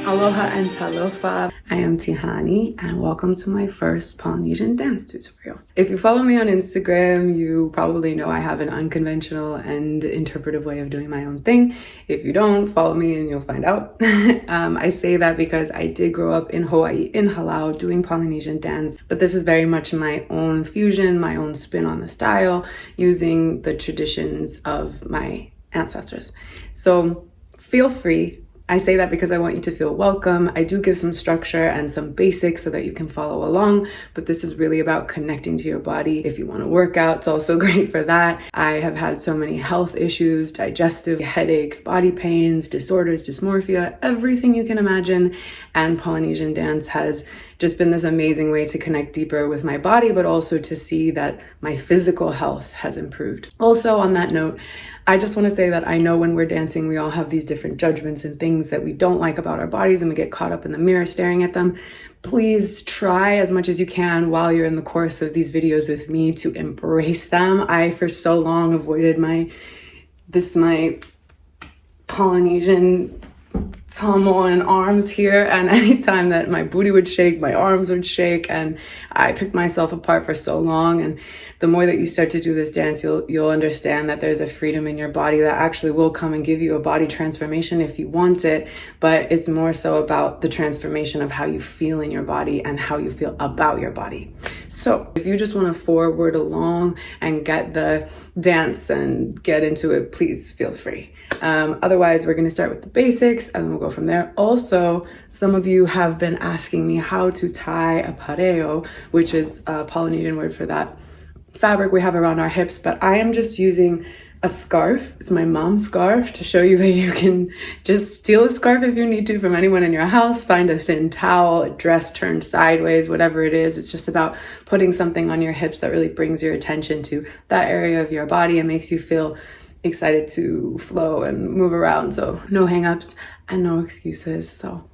Aloha and talofa. I am Tihane and welcome to my first Polynesian dance tutorial. If you follow me on Instagram, you probably know I have an unconventional and interpretive way of doing my own thing. If you don't, follow me and you'll find out. I say that because I did grow up in Hawaii, in Halau, doing Polynesian dance, but this is very much my own fusion, my own spin on the style, using the traditions of my ancestors. So feel free. I say that because I want you to feel welcome. I do give some structure and some basics so that you can follow along, but this is really about connecting to your body. If you want to work out, it's also great for that. I have had so many health issues, digestive headaches, body pains, disorders, dysmorphia, everything you can imagine. And Polynesian dance has just been this amazing way to connect deeper with my body, but also to see that my physical health has improved. Also, on that note, I just want to say that I know when we're dancing, we all have these different judgments and things that we don't like about our bodies, and we get caught up in the mirror staring at them. Please try as much as you can while you're in the course of these videos with me to embrace them. I, for so long, avoided my Polynesian Samoan arms here, and anytime that my booty would shake, my arms would shake, and I picked myself apart for so long. And the more that you start to do this dance, you'll understand that there's a freedom in your body that actually will come and give you a body transformation if you want it, but it's more so about the transformation of how you feel in your body and how you feel about your body. So if you just want to forward along and get the dance and get into it, please feel free. Otherwise, we're going to start with the basics and then we'll go from there. Also, some of you have been asking me how to tie a pareo, which is a Polynesian word for that fabric we have around our hips, but I am just using a scarf. It's my mom's scarf, to show you that you can just steal a scarf if you need to from anyone in your house. Find a thin towel, a dress turned sideways, whatever it is. It's just about putting something on your hips that really brings your attention to that area of your body and makes you feel excited to flow and move around. So no hang-ups and no excuses. So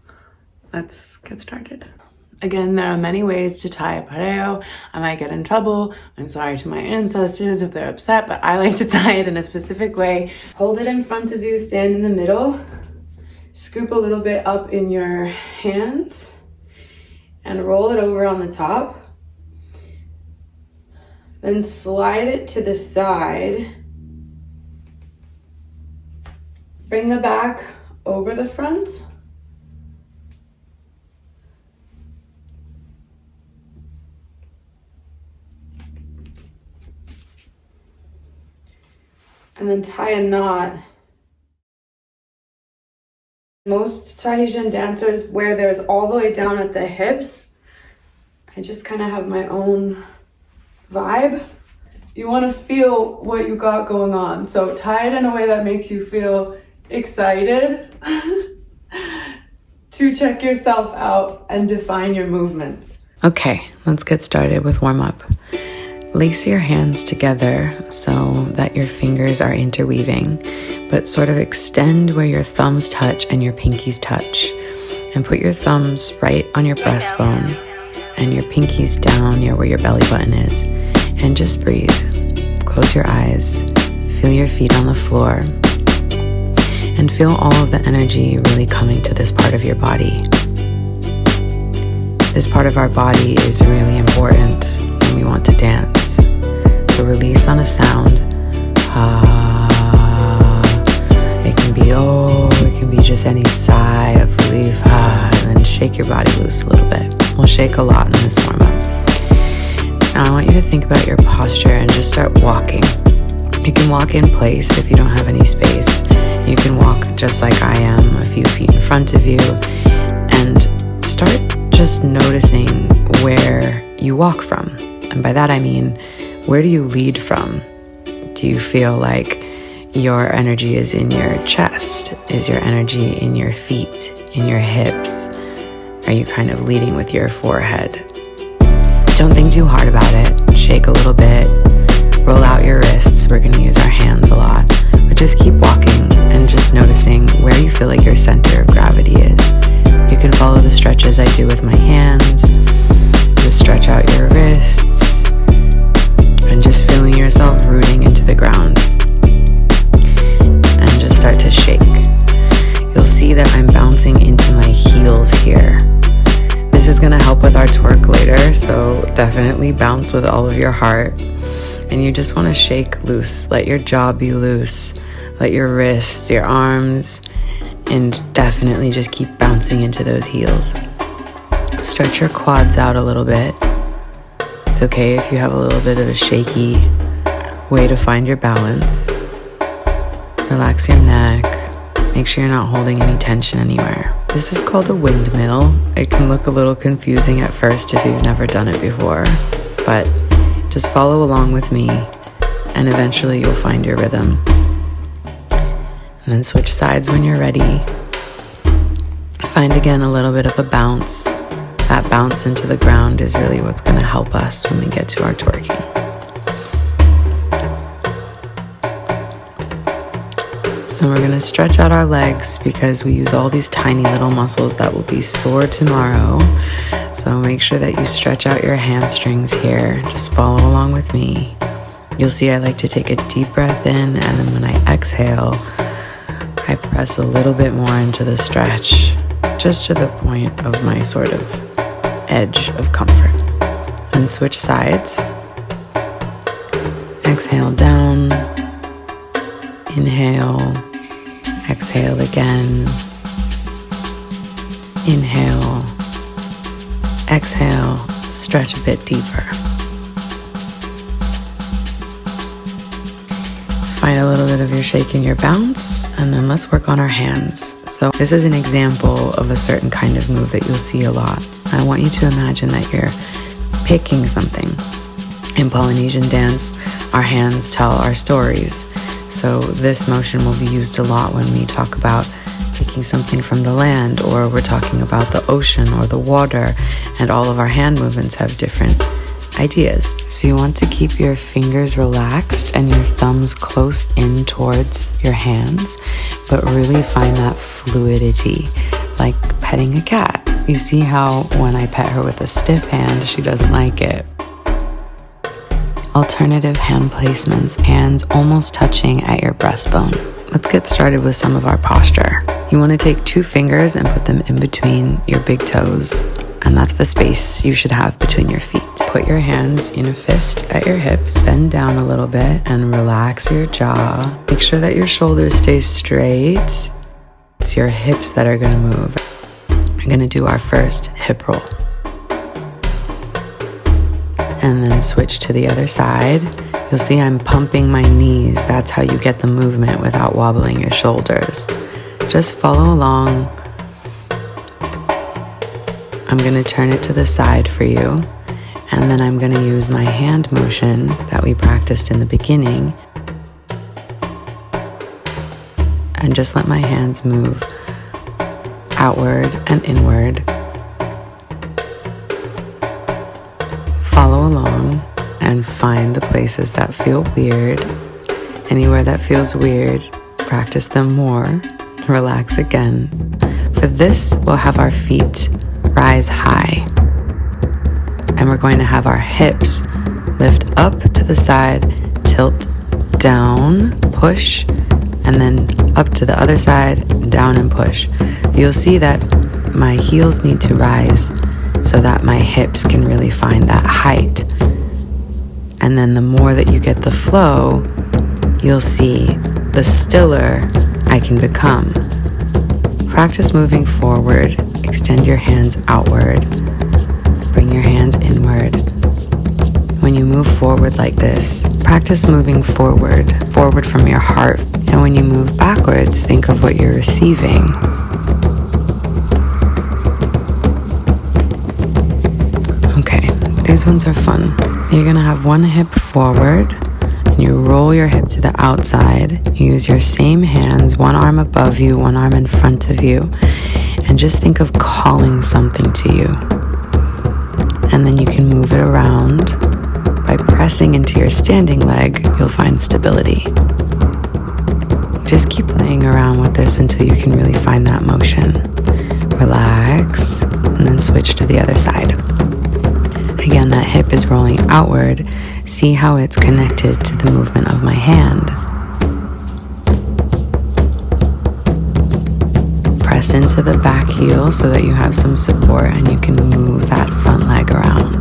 let's get started. Again, there are many ways to tie a pareo. I might get in trouble. I'm sorry to my ancestors if they're upset, but I like to tie it in a specific way. Hold it in front of you, stand in the middle, scoop a little bit up in your hands and roll it over on the top. Then slide it to the side. Bring the back over the front. And then tie a knot. Most Tahitian dancers wear theirs all the way down at the hips. I just kind of have my own vibe. You want to feel what you got going on. So tie it in a way that makes you feel excited to check yourself out and define your movements. Okay, let's get started with warm-up. Lace your hands together so that your fingers are interweaving, but sort of extend where your thumbs touch and your pinkies touch. And put your thumbs right on your breastbone and your pinkies down near where your belly button is. And just breathe. Close your eyes. Feel your feet on the floor. And feel all of the energy really coming to this part of your body. This part of our body is really important when we want to dance. So release on a sound. It can be oh, it can be just any sigh of relief. And then shake your body loose a little bit. We'll shake a lot in this warm-up. Now I want you to think about your posture and just start walking. You can walk in place if you don't have any space. You can walk just like I am, a few feet in front of you, and start just noticing where you walk from. And by that I mean, where do you lead from? Do you feel like your energy is in your chest? Is your energy in your feet, in your hips? Are you kind of leading with your forehead? Don't think too hard about it. Shake a little bit. Roll out your wrists. We're going to use our hands a lot. But just keep walking and just noticing where you feel like your center of gravity is. You can follow the stretches I do with my hands. Just stretch out your wrists. And just feeling yourself rooting into the ground. And just start to shake. you'll see that I'm bouncing into my heels here. This is gonna help with our twerk later, so definitely bounce with all of your heart. And you just wanna shake loose, let your jaw be loose, let your wrists, your arms, and definitely just keep bouncing into those heels. Stretch your quads out a little bit. It's okay if you have a little bit of a shaky way to find your balance. Relax your neck. Make sure you're not holding any tension anywhere. This is called a windmill. It can look a little confusing at first if you've never done it before, but just follow along with me and eventually you'll find your rhythm. And then switch sides when you're ready. Find again a little bit of a bounce. That bounce into the ground is really what's going to help us when we get to our twerking. So we're going to stretch out our legs because we use all these tiny little muscles that will be sore tomorrow. So make sure that you stretch out your hamstrings here. Just follow along with me. You'll see I like to take a deep breath in, and then when I exhale, I press a little bit more into the stretch, just to the point of my sort of edge of comfort. And switch sides. Exhale down. Inhale. Exhale again. Inhale. Exhale. Stretch a bit deeper. Find a little bit of your shake and your bounce, and then let's work on our hands. So this is an example of a certain kind of move that you'll see a lot. I want you to imagine that you're picking something. In Polynesian dance, our hands tell our stories. So this motion will be used a lot when we talk about picking something from the land, or we're talking about the ocean or the water, and all of our hand movements have different ideas. So you want to keep your fingers relaxed and your thumbs close in towards your hands, but really find that fluidity, like petting a cat. You see how when I pet her with a stiff hand, she doesn't like it. Alternative hand placements, hands almost touching at your breastbone. Let's get started with some of our posture. You want to take 2 fingers and put them in between your big toes, and that's the space you should have between your feet. Put your hands in a fist at your hips, bend down a little bit, and relax your jaw. Make sure that your shoulders stay straight. It's your hips that are going to move. We're going to do our first hip roll. And then switch to the other side. You'll see I'm pumping my knees. That's how you get the movement without wobbling your shoulders. Just follow along. I'm going to turn it to the side for you, and then I'm going to use my hand motion that we practiced in the beginning and just let my hands move outward and inward. Follow along and find the places that feel weird. Anywhere that feels weird, practice them more. Relax again. For this, we'll have our feet rise high, and we're going to have our hips lift up to the side, tilt down, push, and then up to the other side, down and push. You'll see that my heels need to rise so that my hips can really find that height. And then the more that you get the flow, you'll see the stiller I can become. Practice moving forward. Extend your hands outward. Bring your hands inward. When you move forward like this, practice moving forward from your heart. And when you move backwards, think of what you're receiving. Okay, these ones are fun. You're gonna have one hip forward, and you roll your hip to the outside. You use your same hands, one arm above you, one arm in front of you, and just think of calling something to you. And then you can move it around. By pressing into your standing leg, you'll find stability. Just keep playing around with this until you can really find that motion. Relax, and then switch to the other side. Again, that hip is rolling outward. See how it's connected to the movement of my hand. press into the back heel so that you have some support and you can move that front leg around.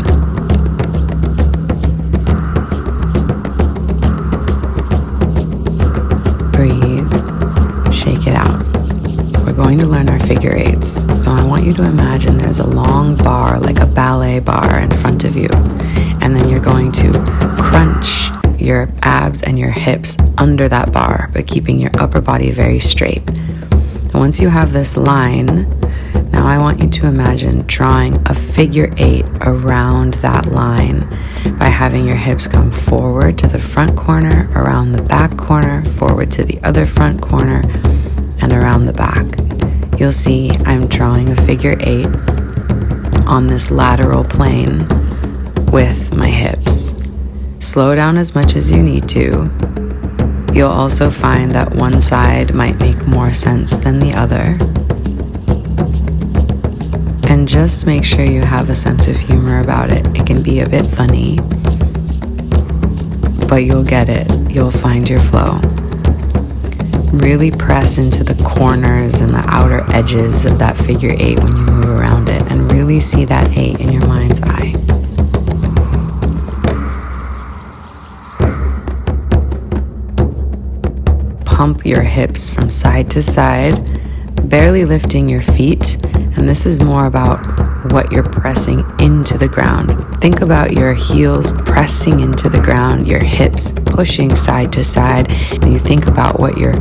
Breathe, shake it out. We're going to learn our figure eights. So I want you to imagine there's a long bar, like a ballet bar in front of you. And then you're going to crunch your abs and your hips under that bar, but keeping your upper body very straight. And once you have this line, now I want you to imagine drawing a figure eight around that line by having your hips come forward to the front corner, around the back corner, forward to the other front corner, and around the back. You'll see I'm drawing a figure eight on this lateral plane with my hips. Slow down as much as you need to. You'll also find that one side might make more sense than the other. And just make sure you have a sense of humor about it. It can be a bit funny, but you'll get it. You'll find your flow. Really press into the corners and the outer edges of that figure eight when you move around it, and really see that eight in your mind's eye. Pump your hips from side to side, barely lifting your feet, and this is more about what you're pressing into the ground. Think about your heels pressing into the ground, your hips pushing side to side, and you think about what you're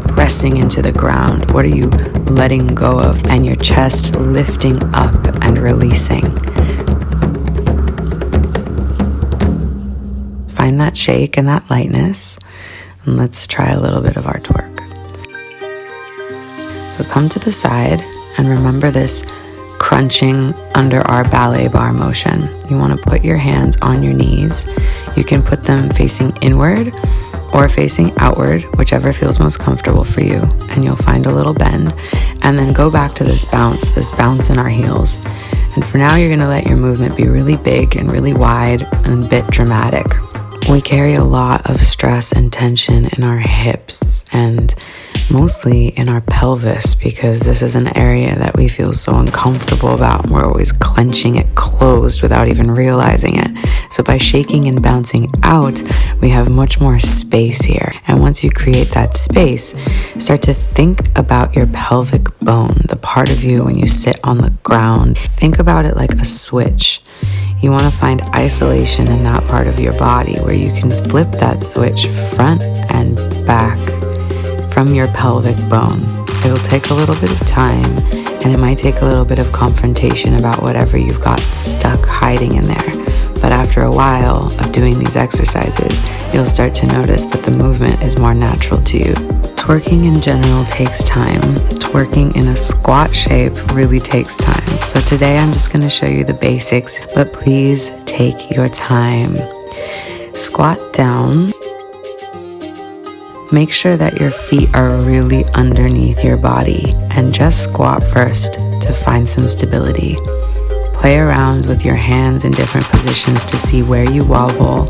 pressing into the ground. What are you letting go of? And your chest lifting up and releasing. Find that shake and that lightness. And let's try a little bit of our twerk. So come to the side and remember this crunching under our ballet bar motion. You want to put your hands on your knees. You can put them facing inward or facing outward, whichever feels most comfortable for you. And you'll find a little bend. And then go back to this bounce in our heels. And for now, you're going to let your movement be really big and really wide and a bit dramatic. We carry a lot of stress and tension in our hips and mostly in our pelvis, because this is an area that we feel so uncomfortable about. We're always clenching it closed without even realizing it. So by shaking and bouncing out, we have much more space here. And once you create that space, start to think about your pelvic bone, the part of you when you sit on the ground. Think about it like a switch. You want to find isolation in that part of your body where you can flip that switch front and back from your pelvic bone. It'll take a little bit of time, and it might take a little bit of confrontation about whatever you've got stuck hiding in there. But after a while of doing these exercises, you'll start to notice that the movement is more natural to you. Twerking in general takes time. Twerking in a squat shape really takes time. So today I'm just going to show you the basics, but please take your time. Squat down. Make sure that your feet are really underneath your body, and just squat first to find some stability. Play around with your hands in different positions to see where you wobble.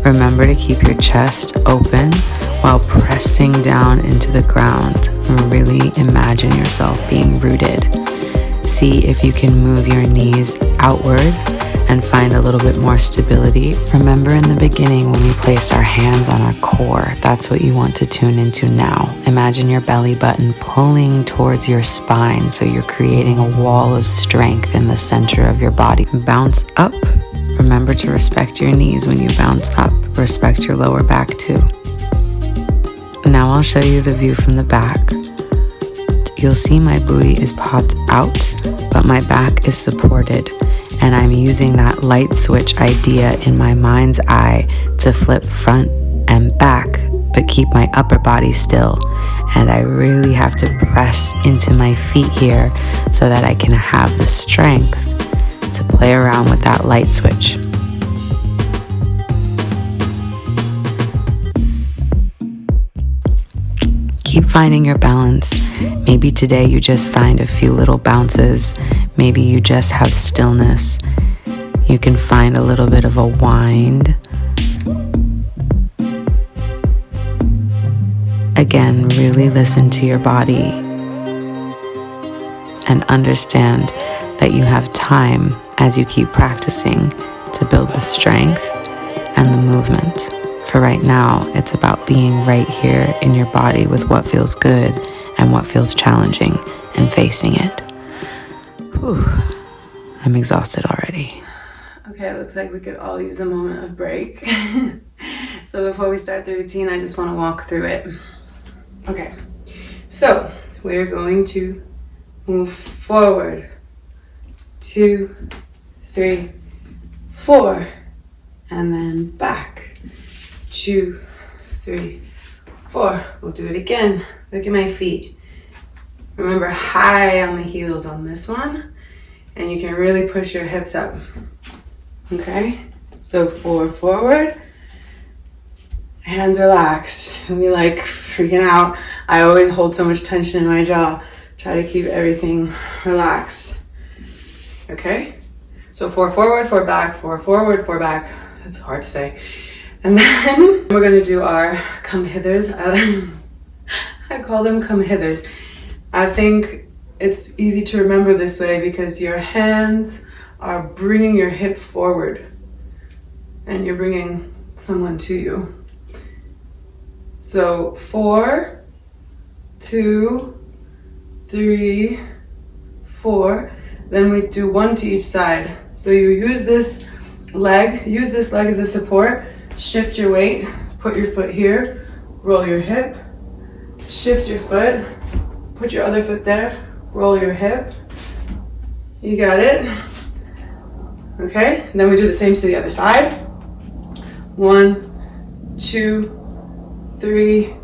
Remember to keep your chest open while pressing down into the ground. And really imagine yourself being rooted. See if you can move your knees outward and find a little bit more stability. Remember in the beginning when we placed our hands on our core, that's what you want to tune into now. Imagine your belly button pulling towards your spine, so you're creating a wall of strength in the center of your body. Bounce up. Remember to respect your knees when you bounce up. Respect your lower back too. Now I'll show you the view from the back. You'll see my booty is popped out, but my back is supported. And I'm using that light switch idea in my mind's eye to flip front and back, but keep my upper body still. And I really have to press into my feet here so that I can have the strength to play around with that light switch. Keep finding your balance. Maybe today you just find a few little bounces. Maybe you just have stillness. You can find a little bit of a wind. Again, really listen to your body. and understand that you have time as you keep practicing to build the strength and the movement. For right now, it's about being right here in your body with what feels good and what feels challenging and facing it. Whew. I'm exhausted already. Okay, it looks like we could all use a moment of break. So before we start the routine, I just want to walk through it. Okay, so we're going to move forward. 2, 3, 4, and then back. 2, 3, 4. We'll do it again. Look at my feet. Remember, high on the heels on this one, and you can really push your hips up. Okay, so 4 forward, hands relaxed. You'll be like freaking out. I always hold so much tension in my jaw. Try to keep everything relaxed. Okay, so 4 forward, 4 back, 4 forward, 4 back. That's hard to say. And then we're gonna do our come hithers. I call them come hithers. I think it's easy to remember this way because your hands are bringing your hip forward and you're bringing someone to you. So 4, 2, 3, 4. Then we do 1 to each side. So you use this leg as a support, shift your weight, put your foot here, roll your hip, shift your foot, put your other foot there, roll your hip. You got it? Okay, and then we do the same to the other side. 1, 2, 3,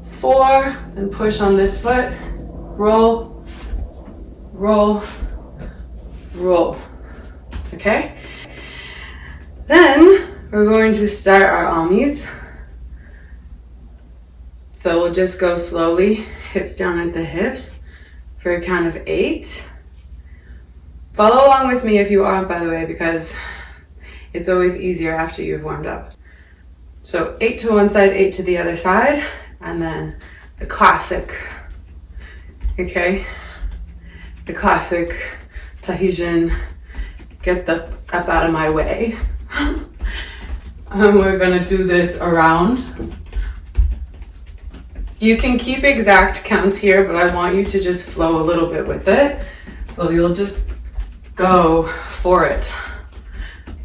4, and push on this foot, roll, roll, roll. Okay? Then we're going to start our almis. So we'll just go slowly, hips down at the hips for a count of 8. Follow along with me if you aren't, by the way, because it's always easier after you've warmed up. So 8 to one side, 8 to the other side, and then the classic, okay? The classic Tahitian, get the up out of my way. And we're gonna do this around. You can keep exact counts here, but I want you to just flow a little bit with it. So you'll just go for it,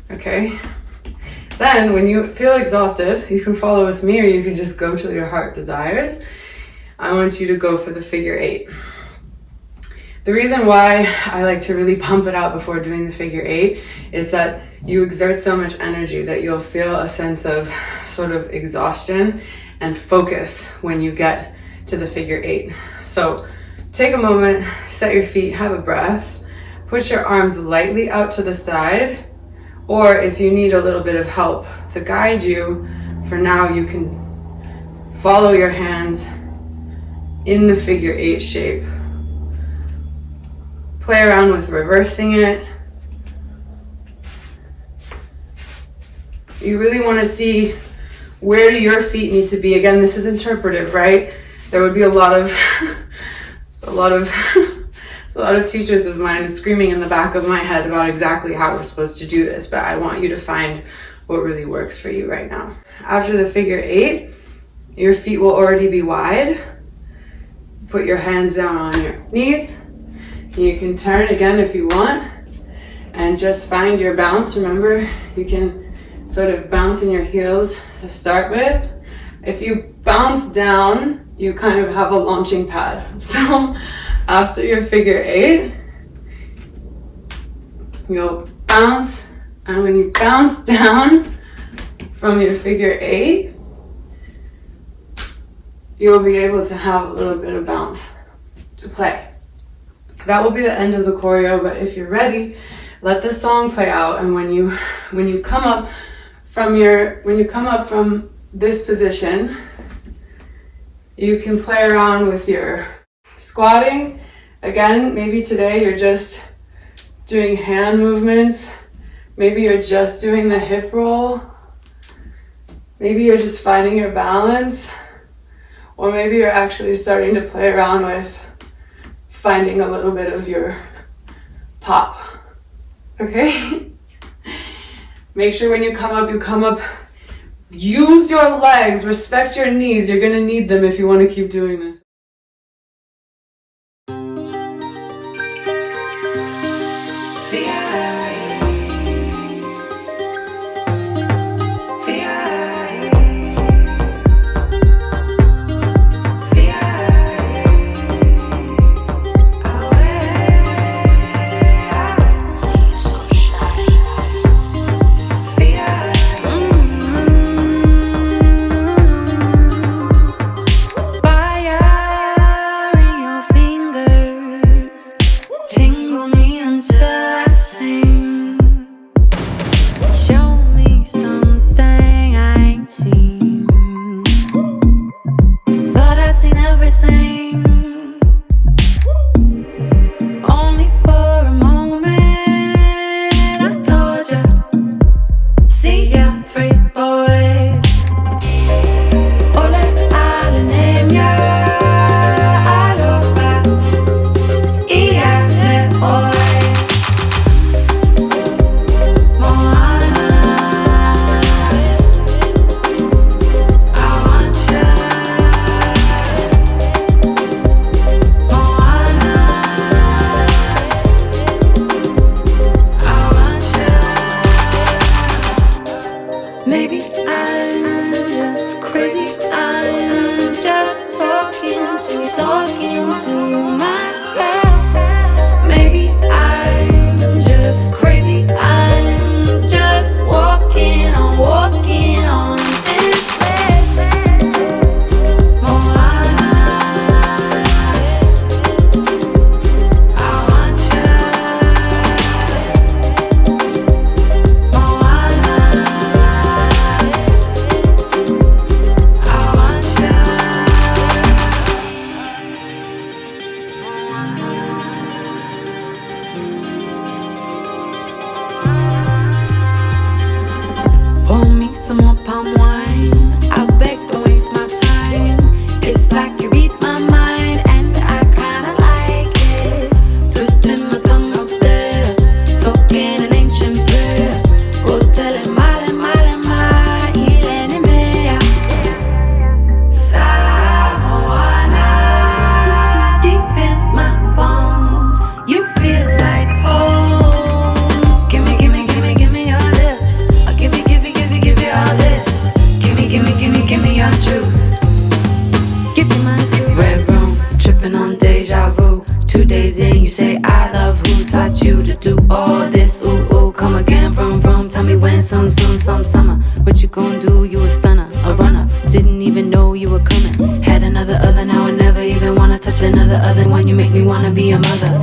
okay? Then when you feel exhausted, you can follow with me or you can just go till your heart desires. I want you to go for the figure 8. The reason why I like to really pump it out before doing the figure 8 is that you exert so much energy that you'll feel a sense of sort of exhaustion and focus when you get to the figure 8. So take a moment, set your feet, have a breath, put your arms lightly out to the side, or if you need a little bit of help to guide you, for now you can follow your hands in the figure 8 shape. Play around with reversing it. You really want to see where do your feet need to be. Again, this is interpretive, right? There would be a lot of teachers of mine screaming in the back of my head about exactly how we're supposed to do this, but I want you to find what really works for you right now. After the figure 8, your feet will already be wide. Put your hands down on your knees. You can turn again if you want and just find your bounce. Remember, you can sort of bounce in your heels to start with. If you bounce down, you kind of have a launching pad. So after your figure 8, you'll bounce, and when you bounce down from your figure 8, you'll be able to have a little bit of bounce to play. That will be the end of the choreo, but if you're ready, let the song play out, and when you come up from this position, you can play around with your squatting. Again, maybe today you're just doing hand movements. Maybe you're just doing the hip roll. Maybe you're just finding your balance. Or maybe you're actually starting to play around with finding a little bit of your pop. Okay? Make sure when you come up, use your legs, respect your knees. You're gonna need them if you want to keep doing this. Soon, some summer. What you gon' do? You a stunner, a runner. Didn't even know you were coming. Had another other, now I never even wanna touch another other one. You make me wanna be a mother.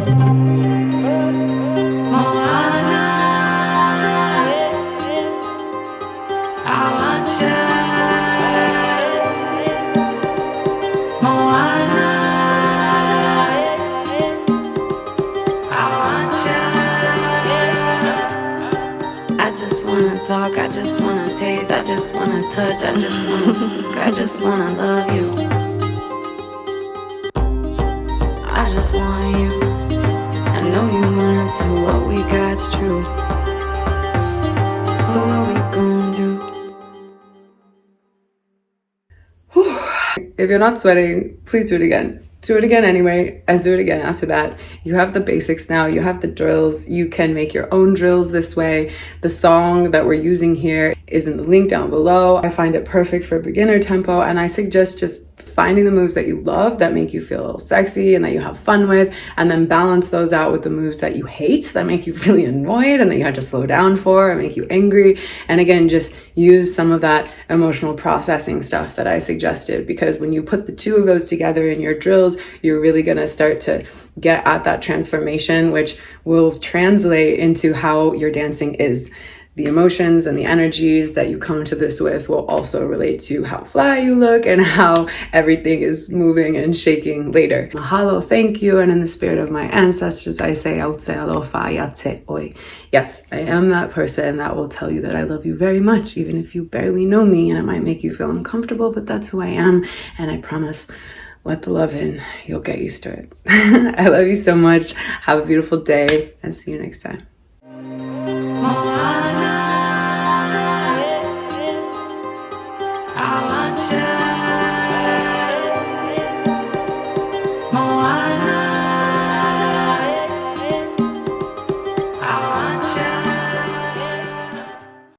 Talk, I just wanna taste, I just wanna touch, I just wanna fuck, I just wanna love you. I just want you. I know you want to. What we got's true. So what we gon' do? If you're not sweating, please do it again. Do it again anyway, and do it again after that. You have the basics now, you have the drills, you can make your own drills this way. The song that we're using here is in the link down below. I find it perfect for beginner tempo, and I suggest just finding the moves that you love, that make you feel sexy and that you have fun with, and then balance those out with the moves that you hate, that make you really annoyed and that you have to slow down for and make you angry. And again, just use some of that emotional processing stuff that I suggested, because when you put the two of those together in your drills, you're really going to start to get at that transformation, which will translate into how your dancing is. The emotions and the energies that you come to this with will also relate to how fly you look and how everything is moving and shaking later. Mahalo, thank you, and in the spirit of my ancestors, I say, yes, I am that person that will tell you that I love you very much, even if you barely know me, and it might make you feel uncomfortable, but that's who I am, and I promise let the love in. You'll get used to it. I love you so much. Have a beautiful day and see you next time.